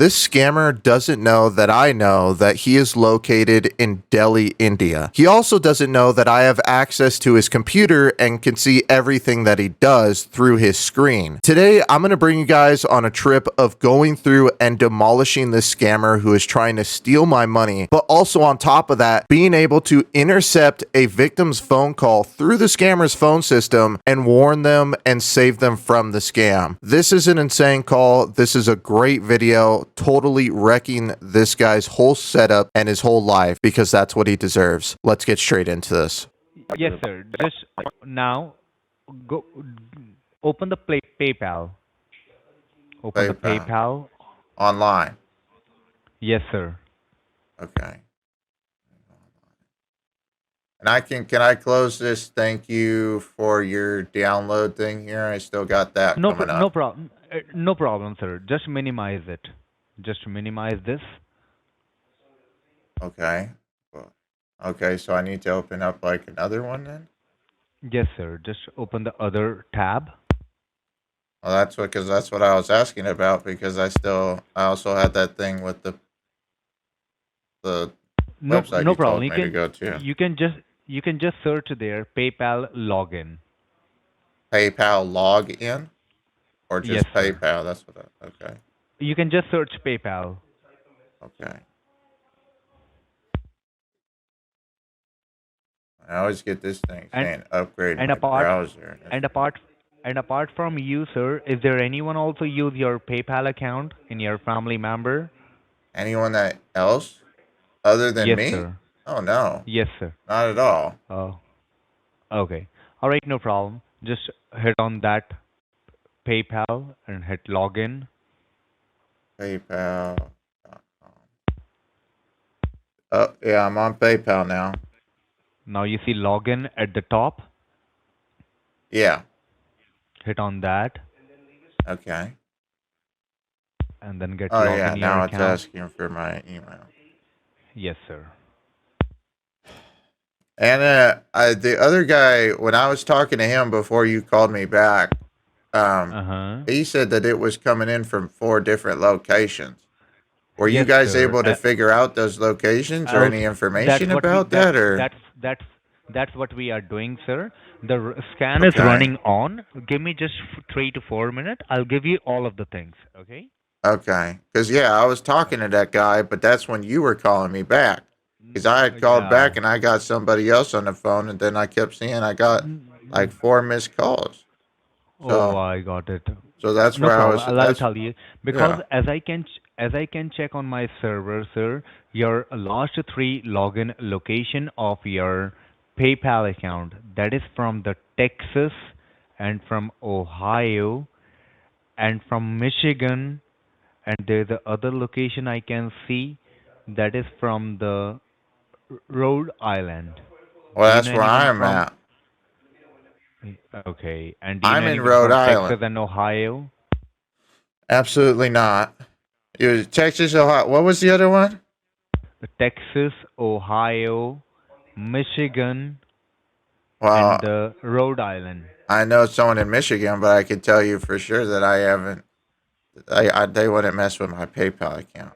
This scammer doesn't know that I know that he is located in Delhi, India. He also doesn't know that I have access to his computer and can see everything that he does through his screen. Today, I'm going to bring you guys on a trip of going through and demolishing this scammer who is trying to steal my money, but also on top of that, being able to intercept a victim's phone call through the scammer's phone system and warn them and save them from the scam. This is an insane call. This is a great video, totally wrecking this guy's whole setup and his whole life because that's what he deserves. Let's get straight into this. Yes, sir. Just now, go open the PayPal. Open the PayPal. PayPal. Online. Yes, sir. Okay. And can I close this? Thank you for your download thing here. I still got that coming No up. problem. No problem, sir. Just minimize it. Just minimize this. Okay. Okay, so I need to open up like another one then? Yes, sir. Just open the other tab. Well, because that's what I was asking about because I also had that thing with the website No you problem. told me to go to. You can just search there PayPal login. PayPal login or Yes, just sir. PayPal? Okay. You can just search PayPal. Okay. I always get this thing And saying upgrade and my apart browser. and apart and apart from you, sir, is there anyone also use your PayPal account in your family member? Anyone that else other than Yes, me? sir. Oh no, Yes, sir. not at all. Oh, okay. All right, no problem. Just hit on that PayPal and hit login. PayPal.com. Oh yeah, I'm on PayPal now. Now you see login at the top. Yeah. Hit on that Okay. and then get Oh yeah, login your now it's account. asking for my email. Yes, sir. And the other guy, when I was talking to him before you called me back, um, Uh-huh. he said that it was coming in from 4 different locations. Were you Yes, guys sir. able to figure out those locations or any Okay. That's information what we about that or? that's what we are doing, sir. The scan is Okay. running on. Give me just 3 to 4 minutes. I'll give you all of the things. Okay? Okay. Because, yeah, I was talking to that guy, but that's when you were calling me back. Because I had called Yeah. back and I got somebody else on the phone, and then I kept seeing I got like 4 missed calls. Oh, So, I got it. so that's No where I problem. was. I'll That's tell you because yeah. as I can check on my server, sir, your last three login location of your PayPal account that is from the Texas and from Ohio and from Michigan, and there's the other location I can see that is from the Rhode Island. Well, Do you that's know where anyone I'm from? at. Okay, and do you know I'm in anyone Rhode from Texas Island. and Ohio? Absolutely not. It was Texas, Ohio. What was the other one? The Texas, Ohio, Michigan, Well, and Rhode Island. I know someone in Michigan, but I can tell you for sure that I haven't. They wouldn't mess with my PayPal account.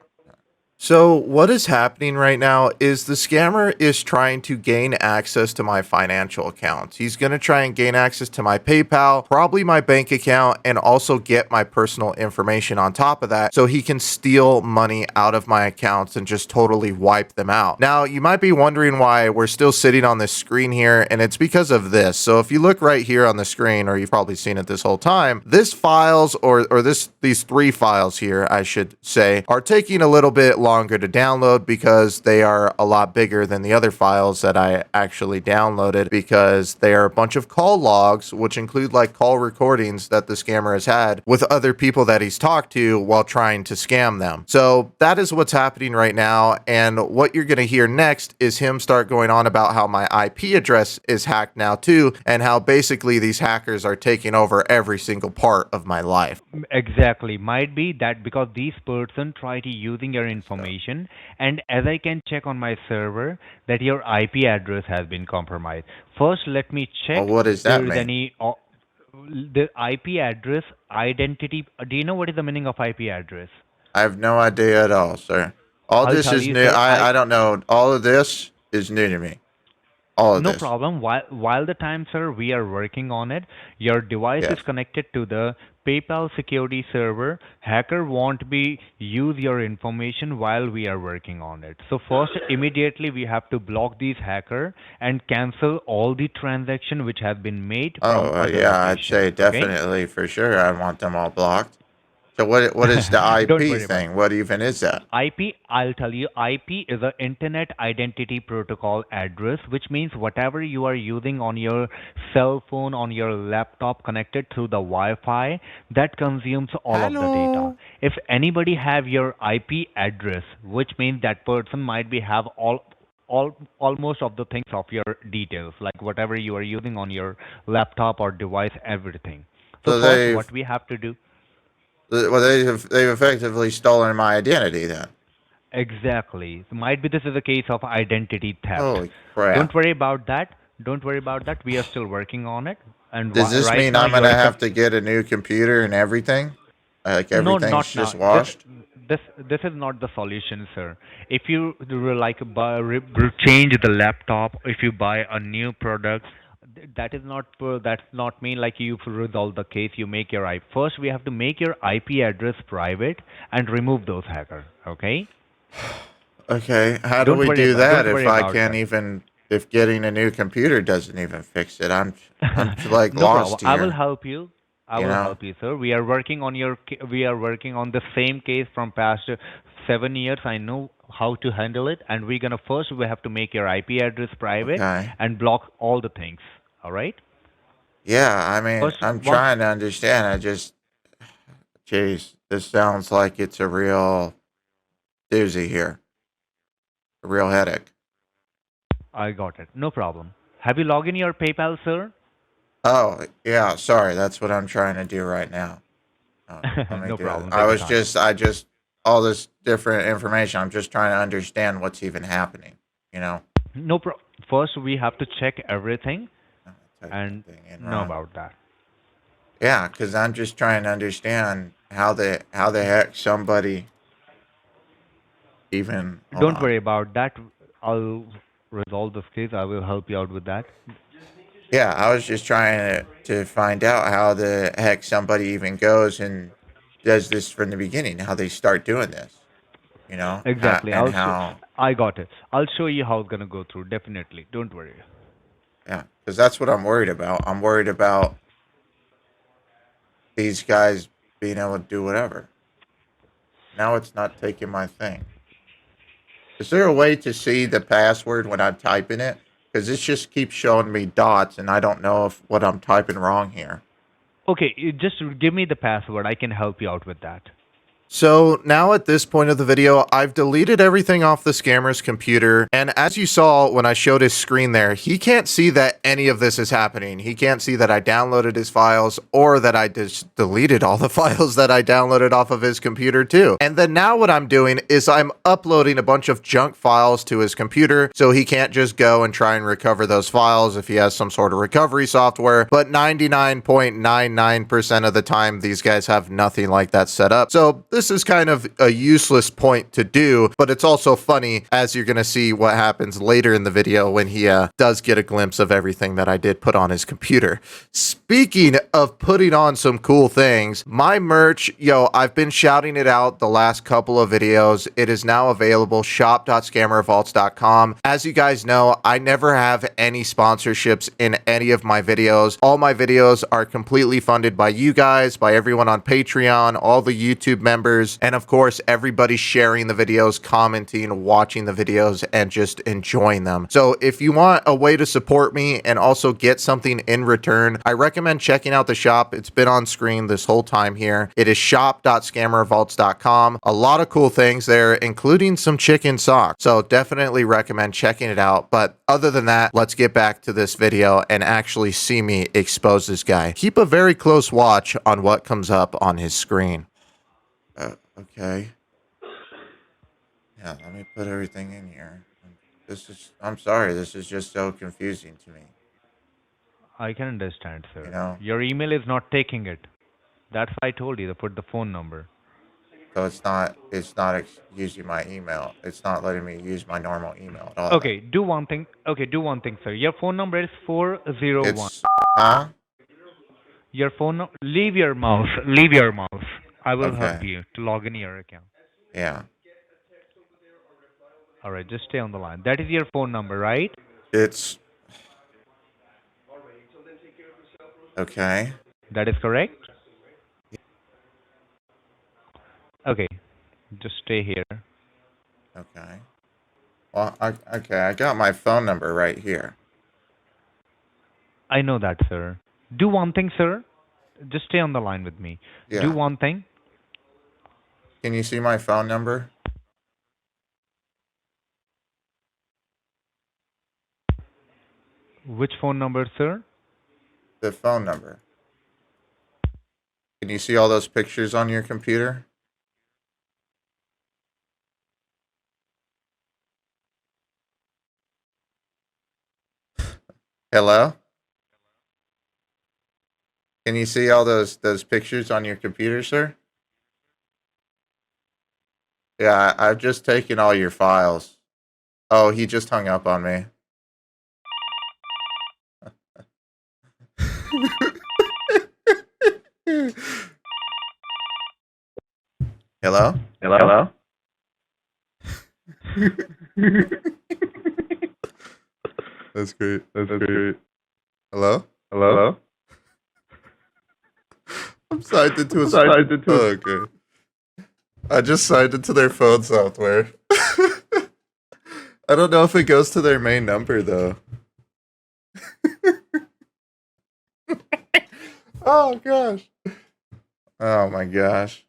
So, what is happening right now is the scammer is trying to gain access to my financial accounts. He's going to try and gain access to my PayPal, probably my bank account, and also get my personal information on top of that so he can steal money out of my accounts and just totally wipe them out. Now, you might be wondering why we're still sitting on this screen here, and it's because of this. So, if you look right here on the screen, or you've probably seen it this whole time, these 3 files here, I should say, are taking a little bit longer to download because they are a lot bigger than the other files that I actually downloaded because they are a bunch of call logs, which include like call recordings that the scammer has had with other people that he's talked to while trying to scam them. So that is what's happening right now. And what you're going to hear next is him start going on about how my IP address is hacked now too, and how basically these hackers are taking over every single part of my life. Exactly. Might be that because these person try to using your So, information, and as I can check on my server that your IP address has been compromised. First, let me well, check what does that there is mean? any the IP address identity. Do you know what is the meaning of IP address? I have no idea at all, sir. All I'll this tell is you, new. sir. I don't know. All of this is new to me. All of No this. problem. While the time, sir, we are working on it. Your device is Yes. connected to the PayPal security server. Hacker won't be use your information while we are working on it. So first, immediately we have to block these hacker and cancel all the transaction which have been made from Oh, other yeah, I'd locations. say Okay? definitely for sure. I want them all blocked. So what is the Don't IP worry about it. thing? What even is that? IP, I'll tell you, IP is a Internet Identity Protocol address, which means whatever you are using on your cell phone, on your laptop connected through the Wi-Fi, that consumes all of the data. Hello. If anybody have your IP address, which means that person might be have all almost of the things of your details, like whatever you are using on your laptop or device, everything. So So first, what we have to do. they've effectively stolen my identity then. Exactly. Might be this is a case of identity theft. Holy crap. Don't worry about that. Don't worry about that. We are still working on it. And Does this right mean now I'm you gonna are have to get a new computer and everything? Like no, everything's not now. just washed? This is not the solution, sir. If you like change the laptop, if you buy a new product, that is not that's not mean like you resolve the case. You make your IP. First, we have to make your IP address private and remove those hacker. Okay. Okay, how do we do that Don't if worry I about can't that. even if getting a new computer doesn't even fix it? I'm like No problem. lost I will here, help you. I you will know? help you, sir. We are working on the same case from past 7 years. I know how to handle it, and we're gonna first we have to make your IP address private Okay. and block all the things. All right. Yeah, I mean, First, I'm once trying to understand. Jeez, this sounds like it's a real doozy here, a real headache. I got it. No problem. Have you logged in your PayPal, sir? Oh, yeah, sorry, that's what I'm trying to do right now. Let me No do it. problem. Take your time. All this different information. I'm just trying to understand what's even happening, you know? No pro. First, we have to check everything Type that and thing in know wrong. about that. Yeah, because I'm just trying to understand how the heck somebody even hold Don't on. worry about that. I'll resolve this case. I will help you out with that. Yeah, I was just trying to find out how the heck somebody even goes and does this from the beginning, how they start doing this, you know, Exactly. and how, I got it. I'll show you how it's gonna go through. Definitely. Don't worry. yeah, because that's what I'm worried about. I'm worried about these guys being able to do whatever. Now it's not taking my thing. Is there a way to see the password when I type in it? Because this just keeps showing me dots, and I don't know if what I'm typing wrong here. Okay, you just give me the password. I can help you out with that. So now at this point of the video, I've deleted everything off the scammer's computer. And as you saw when I showed his screen there, he can't see that any of this is happening. He can't see that I downloaded his files or that I just deleted all the files that I downloaded off of his computer too. And then now what I'm doing is I'm uploading a bunch of junk files to his computer so he can't just go and try and recover those files if he has some sort of recovery software. But 99.99% of the time, these guys have nothing like that set up. So this is kind of a useless point to do, but it's also funny as you're going to see what happens later in the video when he does get a glimpse of everything that I did put on his computer. Speaking of putting on some cool things, my merch, I've been shouting it out the last couple of videos. It is now available, shop.scammervaults.com. As you guys know, I never have any sponsorships in any of my videos. All my videos are completely funded by you guys, by everyone on Patreon, all the YouTube members, and of course, everybody sharing the videos, commenting, watching the videos, and just enjoying them. So if you want a way to support me and also get something in return, I recommend checking out the shop. It's been on screen this whole time here. It is shop.scammervaults.com. A lot of cool things there, including some chicken socks. So definitely recommend checking it out. But other than that, let's get back to this video and actually see me expose this guy. Keep a very close watch on what comes up on his screen. Okay. Yeah, let me put everything in here. I'm sorry, this is just so confusing to me, I can understand, you sir. know? Your email is not taking it. That's why I told you to put the phone number. So it's not using my email. It's not letting me use my normal email at all. Okay, do one thing. Okay, do one thing, sir. Your phone number is 401. It's huh? Your leave your mouse. Leave your mouse. I will help Okay. you to log in your account. Yeah. All right, just stay on the line. That is your phone number, right? It's okay. That is correct? Okay, just stay here. Okay. Well, okay, I got my phone number right here. I know that, sir. Do one thing, sir. Just stay on the line with me. Do Yeah. one thing. Can you see my phone number? Which phone number, sir? The phone number. Can you see all those pictures on your computer? Hello? Can you see all those pictures on your computer, sir? Yeah, I've just taken all your files. Oh, he just hung up on me. Hello? Hello? That's great. That's great. Hello? Hello? I'm signed into a. Signed into Oh, okay. I just signed into their phone software. I don't know if it goes to their main number though. Oh gosh. Oh my gosh.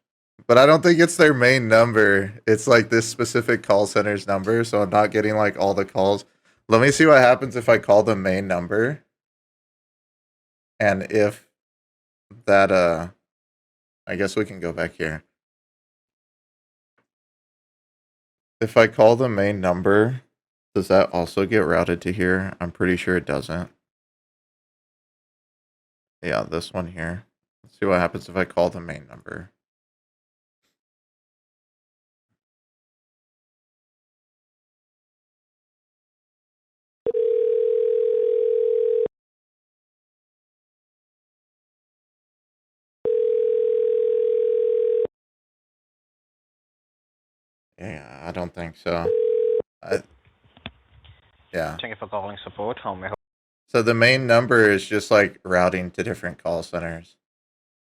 But I don't think it's their main number. It's like this specific call center's number, so I'm not getting like all the calls. Let me see what happens if I call the main number. And if that I guess we can go back here. If I call the main number, does that also get routed to here? I'm pretty sure it doesn't. Yeah, this one here. Let's see what happens if I call the main number. Yeah, I don't think so. I, yeah. Thank you for calling support. How may I help? So the main number is just like routing to different call centers.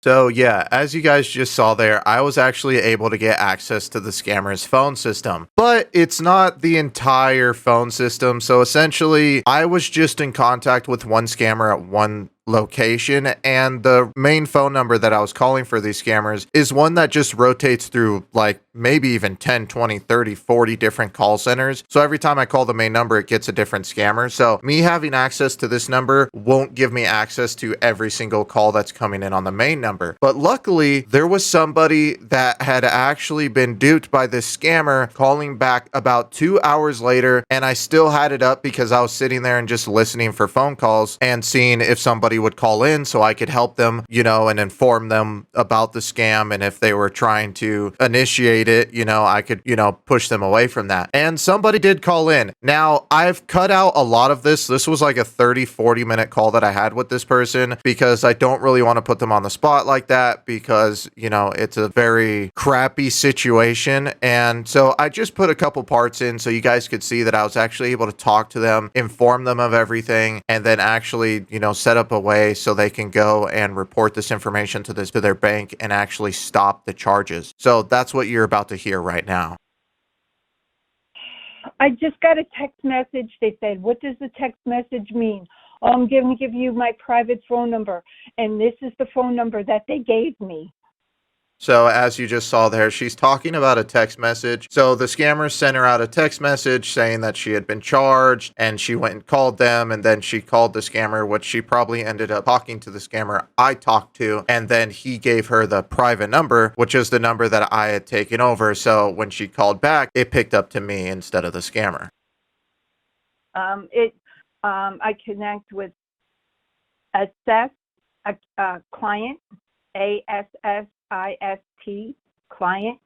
So, yeah, as you guys just saw there, I was actually able to get access to the scammer's phone system, but it's not the entire phone system. So, essentially, I was just in contact with one scammer at one location, and the main phone number that I was calling for these scammers is one that just rotates through like maybe even 10, 20, 30, 40 different call centers. So every time I call the main number, it gets a different scammer. So me having access to this number won't give me access to every single call that's coming in on the main number. But luckily, there was somebody that had actually been duped by this scammer calling back about 2 hours later, and I still had it up because I was sitting there and just listening for phone calls and seeing if somebody would call in so I could help them, and inform them about the scam. And if they were trying to initiate it, I could, push them away from that. And somebody did call in. Now, I've cut out a lot of this. This was like a 30-40 minute call that I had with this person because I don't really want to put them on the spot like that because, it's a very crappy situation. And so I just put a couple parts in so you guys could see that I was actually able to talk to them, inform them of everything, and then actually, set up a way so they can go and report this information to their bank and actually stop the charges. So that's what you're about to hear right now. I just got a text message. They said, "What does the text message mean?" "Oh, I'm going to give you my private phone number." And this is the phone number that they gave me. So as you just saw there, she's talking about a text message. So the scammer sent her out a text message saying that she had been charged, and she went and called them, and then she called the scammer, which she probably ended up talking to the scammer I talked to, and then he gave her the private number, which is the number that I had taken over. So when she called back, it picked up to me instead of the scammer. I connect with Assess, a client, ASSIST client.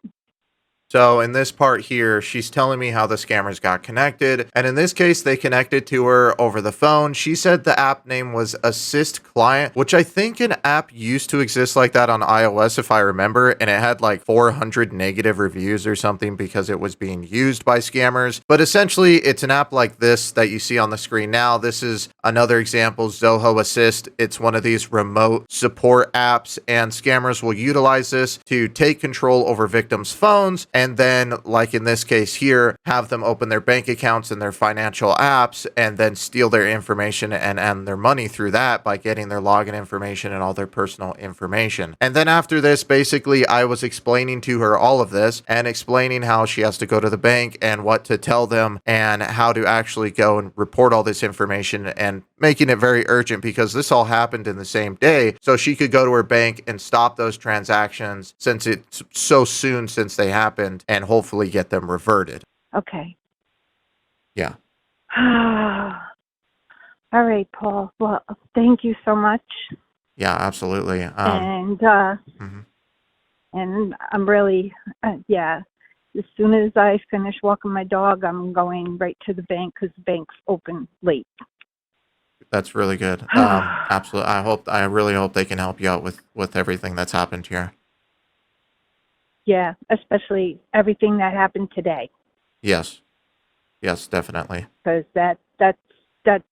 So in this part here, she's telling me how the scammers got connected. And in this case, they connected to her over the phone. She said the app name was Assist Client, which I think an app used to exist like that on iOS, if I remember. And it had like 400 negative reviews or something because it was being used by scammers. But essentially, it's an app like this that you see on the screen now. This is another example, Zoho Assist. It's one of these remote support apps, and scammers will utilize this to take control over victims' phones. And then, like in this case here, have them open their bank accounts and their financial apps and then steal their information and their money through that by getting their login information and all their personal information. And then after this, basically, I was explaining to her all of this and explaining how she has to go to the bank and what to tell them and how to actually go and report all this information, and making it very urgent because this all happened in the same day. So she could go to her bank and stop those transactions since it's so soon since they happened, and hopefully get them reverted. Okay. Yeah. All right, Paul. Well, thank you so much. Yeah, absolutely. And mhm. and I'm really, yeah. As soon as I finish walking my dog, I'm going right to the bank because the bank's open late. That's really good. Absolutely. I really hope they can help you out with everything that's happened here. Yeah, especially everything that happened today, Yes. Yes, definitely. because that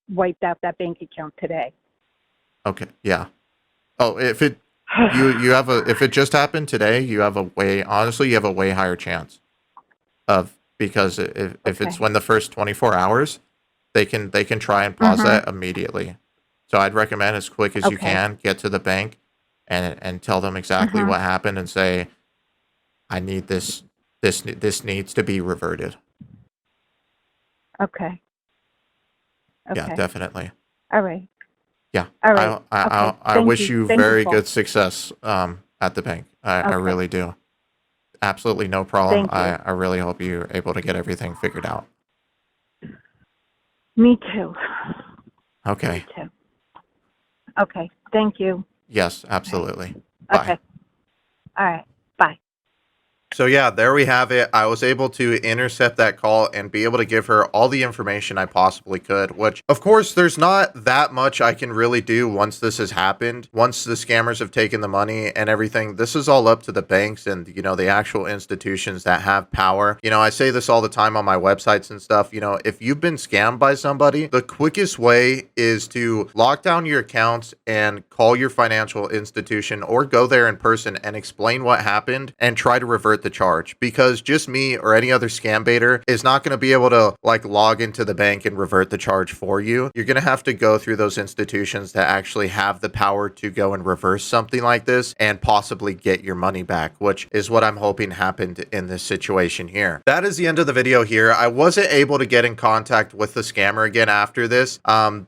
wiped out that bank account today. Okay. Yeah. Oh, if it if it just happened today, you have a way higher chance of, because if it's Okay. when the first 24 hours, they can try and pause Mhm. that immediately. So I'd recommend as quick as you Okay. can get to the bank and tell them exactly Mhm. what happened and say, I need this needs to be reverted. Okay. Yeah, Okay. definitely. All right. Yeah. All right. Okay. I Thank wish you. you Thank you, very Paul. good success at the bank. I Okay. really do. Absolutely no problem. Thank you. I really hope you're able to get everything figured out. Me too. Okay. Me too. Okay. Thank you. Yes, absolutely. Bye. Okay. All right. Bye. So yeah, there we have it. I was able to intercept that call and be able to give her all the information I possibly could, which of course there's not that much I can really do once this has happened. Once the scammers have taken the money and everything, this is all up to the banks and, the actual institutions that have power. I say this all the time on my websites and stuff. If you've been scammed by somebody, the quickest way is to lock down your accounts and call your financial institution or go there in person and explain what happened and try to revert the charge, because just me or any other scam baiter is not going to be able to log into the bank and revert the charge for you. You're going to have to go through those institutions that actually have the power to go and reverse something like this and possibly get your money back, which is what I'm hoping happened in this situation here. That is the end of the video here. I wasn't able to get in contact with the scammer again after this.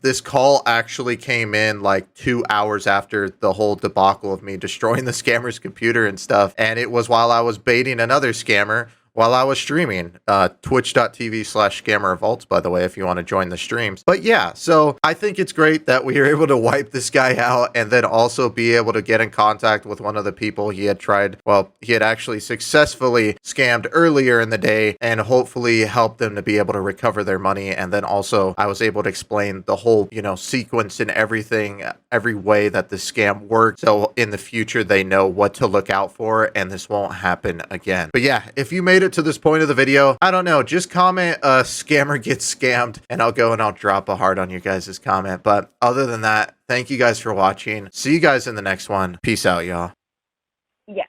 This call actually came in 2 hours after the whole debacle of me destroying the scammer's computer and stuff, and it was while I was baiting another scammer while I was streaming. Twitch.tv/scammervaults, by the way, if you want to join the streams. But yeah, so I think it's great that we were able to wipe this guy out and then also be able to get in contact with one of the people he had actually successfully scammed earlier in the day, and hopefully help them to be able to recover their money. And then also I was able to explain the whole, sequence and everything, every way that the scam worked. So in the future, they know what to look out for and this won't happen again. But yeah, if you made it to this point of the video, I don't know, just comment scammer gets scammed and I'll go and I'll drop a heart on your guys' comment. But other than that, thank you guys for watching. See you guys in the next one. Peace out, y'all. Yes.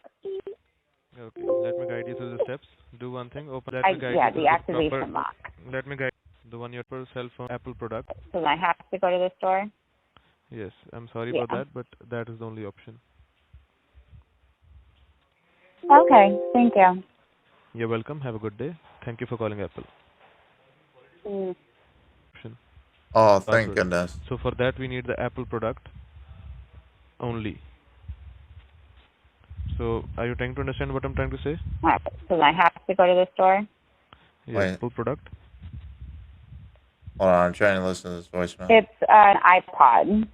Okay, let me guide you through the steps. Do one thing, open that. The activation lock. Let me guide the one your cell phone Apple product. So I have to go to the store? Yes, I'm sorry Yeah. about that, but that is the only option. Okay, thank you. You're welcome. Have a good day. Thank you for calling Apple. Mm. Option. Oh, thank Password. goodness. So for that we need the Apple product only. So are you trying to understand what I'm trying to say? All right, so I have to go to the store? Yes, Wait. Apple product. Hold on, I'm trying to listen to this voicemail. It's an iPod.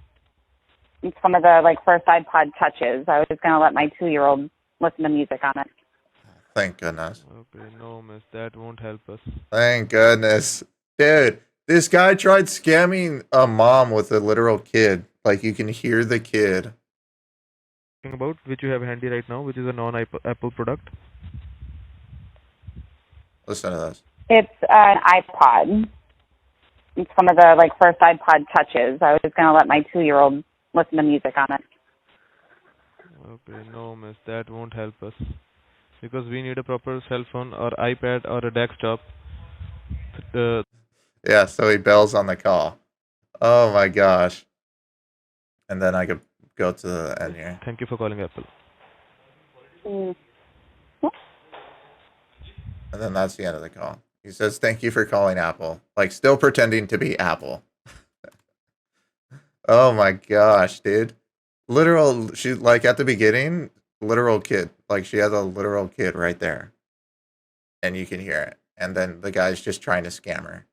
It's one of the first iPod touches. I was just gonna let my 2-year-old listen to music on it. Thank goodness. Okay, no, miss, that won't help us. Thank goodness. Dude, this guy tried scamming a mom with a literal kid. Like, you can hear the kid. About which you have handy right now, which is a non-Apple product. Listen to this. It's an iPod. It's one of the first iPod touches. I was gonna let my 2-year-old listen to music on it. Okay, no, miss, that won't help us. Because we need a proper cell phone or iPad or a desktop. Yeah, so he bells on the call. Oh my gosh. And then I could go to the end here. Thank you for calling Apple. Mm. And then that's the end of the call. He says, thank you for calling Apple. Like, still pretending to be Apple. Oh my gosh, dude. Literal, she, like, at the beginning, literal kid. Like, she has a literal kid right there. And you can hear it. And then the guy's just trying to scam her.